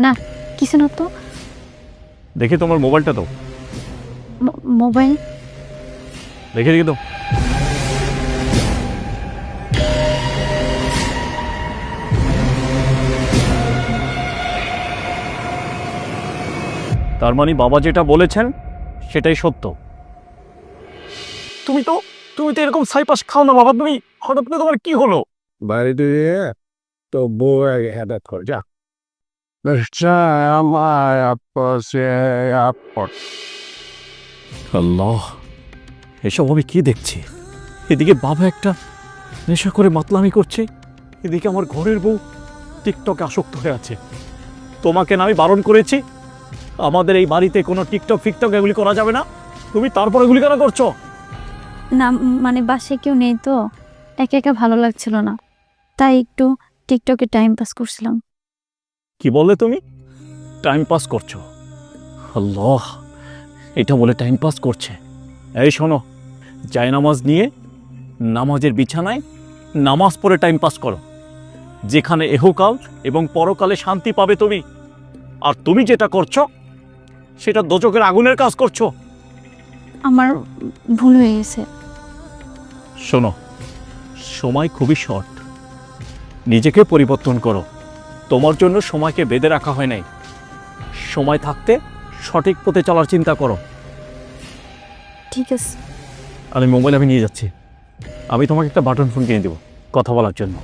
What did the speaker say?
না কিছু না তো। দেখি তোমার মোবাইলটা দাও। মোবাইল? দেখে দাও। তার মানে বাবা যেটা বলেছেন সেটাই সত্য। তুমি তো এরকম ছাইপাশ খাও না বাবা। তুমি হঠাৎ করে তোমার কি হলো? বাড়িতে গিয়ে তো বউ হেদাত কর যা। আমার আল্লাহ, এসব আমি কি দেখছি? এদিকে বাবা একটা নেশা করে মাতলামি করছে, এদিকে আমার ঘরের বউ টিকটকে আসক্ত হয়ে আছে। তোমাকে না আমি বারণ করেছি আমাদের এই বাড়িতে কোনো টিকটক ফিকটক এগুলি করা যাবে না, তুমি তারপর এগুলি কেন করছো? না মানে বাসায় কেউ নেই তো, একা একা ভালো লাগছিল না, তাই একটু টিকটকে টাইম পাস করছিলাম। কি বললে তুমি? টাইম পাস করছো? আল্লাহ, এটা বলে টাইম পাস করছে? এই শোনো, জায়নামাজ নিয়ে নামাজের বিছানায় নামাজ পড়ে টাইম পাস করো, যেখানে এহকাল এবং পরকালে শান্তি পাবে তুমি। আর তুমি যেটা করছো সেটা দোজখের আগুনের কাজ করছো। আমার ভুল হয়ে গেছে। শোনো, সময় খুবই শর্ট, নিজেকে পরিবর্তন করো। তোমার জন্য সময়কে বেঁধে রাখা হয় নাই। সময় থাকতে সঠিক পথে চলার চিন্তা করো। ঠিক আছে। আর মোবাইল আমি নিয়ে যাচ্ছি, আমি তোমাকে একটা বাটন ফোন কিনে দেবো কথা বলার জন্য।